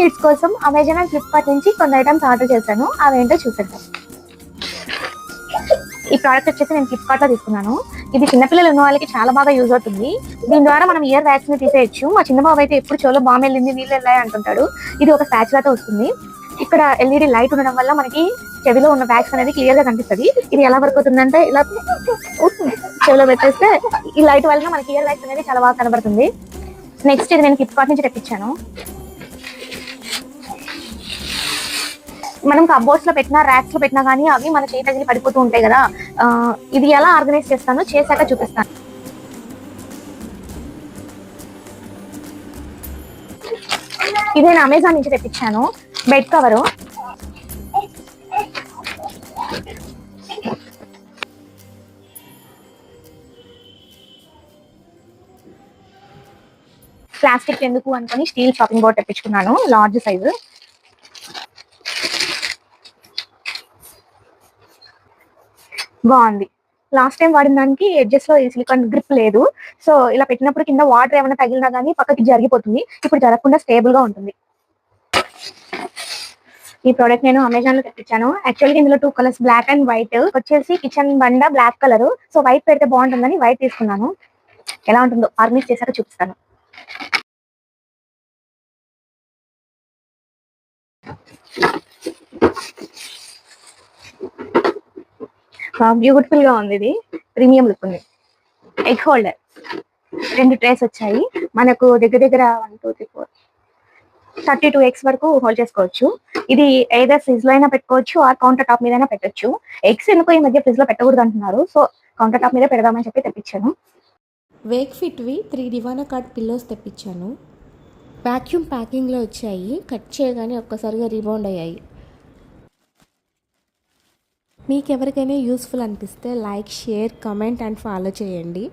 Needs కోసం Amazon and Flipkart నుంచి కొన్ని ఐటమ్స్ ఆర్డర్ చేశాను. అవేంటో చూసేద్దాం. ఈ ప్రోడక్ట్ వచ్చేసి నేను ఫ్లిప్కార్ట్ లో తీసుకున్నాను. ఇది చిన్నపిల్లలు ఉన్న వాళ్ళకి చాలా బాగా యూజ్ అవుతుంది. దీని ద్వారా మనం ఇయర్ వ్యాక్స్ ని తీసేయచ్చు. మా చిన్న బాబు అయితే ఎప్పుడు చెవులో బామ్ వెళ్ళింది, నీళ్ళు వెళ్ళాయి అంటుంటాడు. ఇది ఒక స్పాచులాతో వస్తుంది. ఇక్కడ ఎల్ఈడి లైట్ ఉండడం వల్ల మనకి చెవిలో ఉన్న వ్యాక్స్ అనేది క్లియర్ గా కనిపిస్తుంది. ఇది ఎలా వర్క్ అవుతుందంటే ఇలా చెవిలో పెట్టేస్తే ఈ లైట్ వల్ల మనకి ఇయర్ వ్యాక్స్ అనేది చాలా బాగా కనబడుతుంది. నెక్స్ట్ ఇది నేను ఫ్లిప్కార్ట్ నుంచి తెప్పించాను. మనం కబోర్డ్స్ లో పెట్టినా ర్యాక్స్ లో పెట్టినా కానీ అవి మన చేయి తగిలి పడిపోతూ ఉంటాయి కదా. ఇది ఎలా ఆర్గనైజ్ చేస్తానో చేశాక చూపిస్తాను. ఇది నేను అమెజాన్ నుంచి తెప్పించాను. బెడ్ కవరు, ప్లాస్టిక్ ఎందుకు అనుకుని స్టీల్ షాపింగ్ బోర్డ్ తెప్పించుకున్నాను, లార్జ్ సైజు. బాగుంది. లాస్ట్ టైం వాడిన దానికి ఎడ్జెస్ లో సిలికాన్ గ్రిప్ లేదు. సో ఇలా పెట్టినప్పుడు కింద వాటర్ ఏమైనా తగిలినా కానీ పక్కకి జరిగిపోతుంది. ఇప్పుడు జరగకుండా స్టేబుల్ గా ఉంటుంది. ఈ ప్రోడక్ట్ నేను అమెజాన్ లో తెప్పించాను. యాక్చువల్గా ఇందులో 2 కలర్స్, బ్లాక్ అండ్ వైట్. వచ్చేసి కిచెన్ బండ బ్లాక్ కలర్, సో వైట్ పెడితే బాగుంటుందని వైట్ తీసుకున్నాను. ఎలా ఉంటుందో ఆర్గనైజ్ చేశాక చూపిస్తాను. బ్యూటిఫుల్ గా ఉంది. ఇది ప్రీమియం లుక్ ఉంది. ఎగ్ హోల్డర్ 2 ట్రేస్ వచ్చాయి. మనకు దగ్గర దగ్గర 1 2 3 4 32 ఎగ్స్ వరకు హోల్డ్ చేసుకోవచ్చు. ఇది ఏదర్ ఫ్రిడ్జ్ లో అయినా పెట్టుకోవచ్చు ఆర్ కౌంటర్ టాప్ మీద అయినా పెట్టచ్చు. ఎగ్స్ ఎందుకో ఈ మధ్య ఫ్రిడ్జ్ లో పెట్టకూడదు అంటున్నారు. సో కౌంటర్ టాప్ మీద పెడదామని చెప్పి తెప్పించాను. వేక్ ఫిట్వి 3 దివానా కార్డ్ పిల్లోస్ తెప్పించాను. వ్యాక్యూమ్ ప్యాకింగ్లో వచ్చాయి. కట్ చేయగానే ఒక్కసారిగా రీబౌండ్ అయ్యాయి. మీకు ఎవరికైనా యూస్ఫుల్ అనిపిస్తే like, share, comment and follow చేయండి.